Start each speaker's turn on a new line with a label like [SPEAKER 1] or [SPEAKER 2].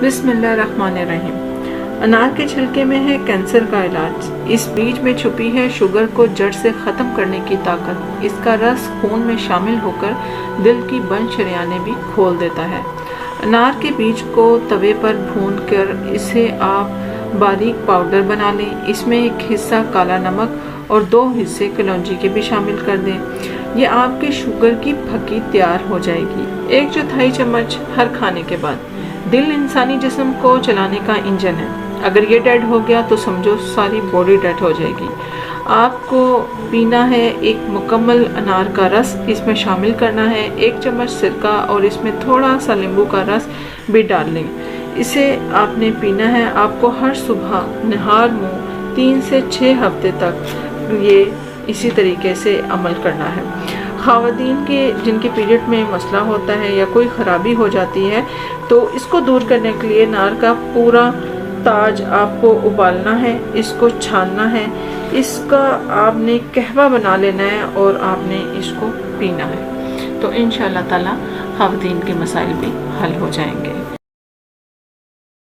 [SPEAKER 1] बिस्मिल्लाहिर्रहमानिर्रहीम। अनार के छिलके में है कैंसर का इलाज। इस बीज में छुपी है शुगर को जड़ से ख़त्म करने की ताकत। इसका रस खून में शामिल होकर दिल की बंद शरियानें भी खोल देता है। अनार के बीज को तवे पर भूनकर इसे आप बारीक पाउडर बना लें। इसमें एक हिस्सा काला नमक और 2 हिस्से कलौंजी के भी शामिल कर दें। ये आपके शुगर की फकी तैयार हो जाएगी। 1/4 चम्मच हर खाने के बाद। दिल इंसानी जिस्म को चलाने का इंजन है। अगर ये डेड हो गया तो समझो सारी बॉडी डेड हो जाएगी। आपको पीना है एक मुकम्मल अनार का रस, इसमें शामिल करना है 1 चम्मच सिरका और इसमें थोड़ा सा नींबू का रस भी डाल लें। इसे आपने पीना है। आपको हर सुबह निहार मुँह 3 से 6 हफ्ते तक ये इसी तरीके से अमल करना है। ख़वातीन के जिनके पीरियड में मसला होता है या कोई ख़राबी हो जाती है तो इसको दूर करने के लिए अनार का पूरा ताज आपको उबालना है, इसको छानना है, इसका आपने कहवा बना लेना है और आपने इसको पीना है। तो इंशाअल्लाह ताला ख़वातीन के मसाइल भी हल हो जाएंगे।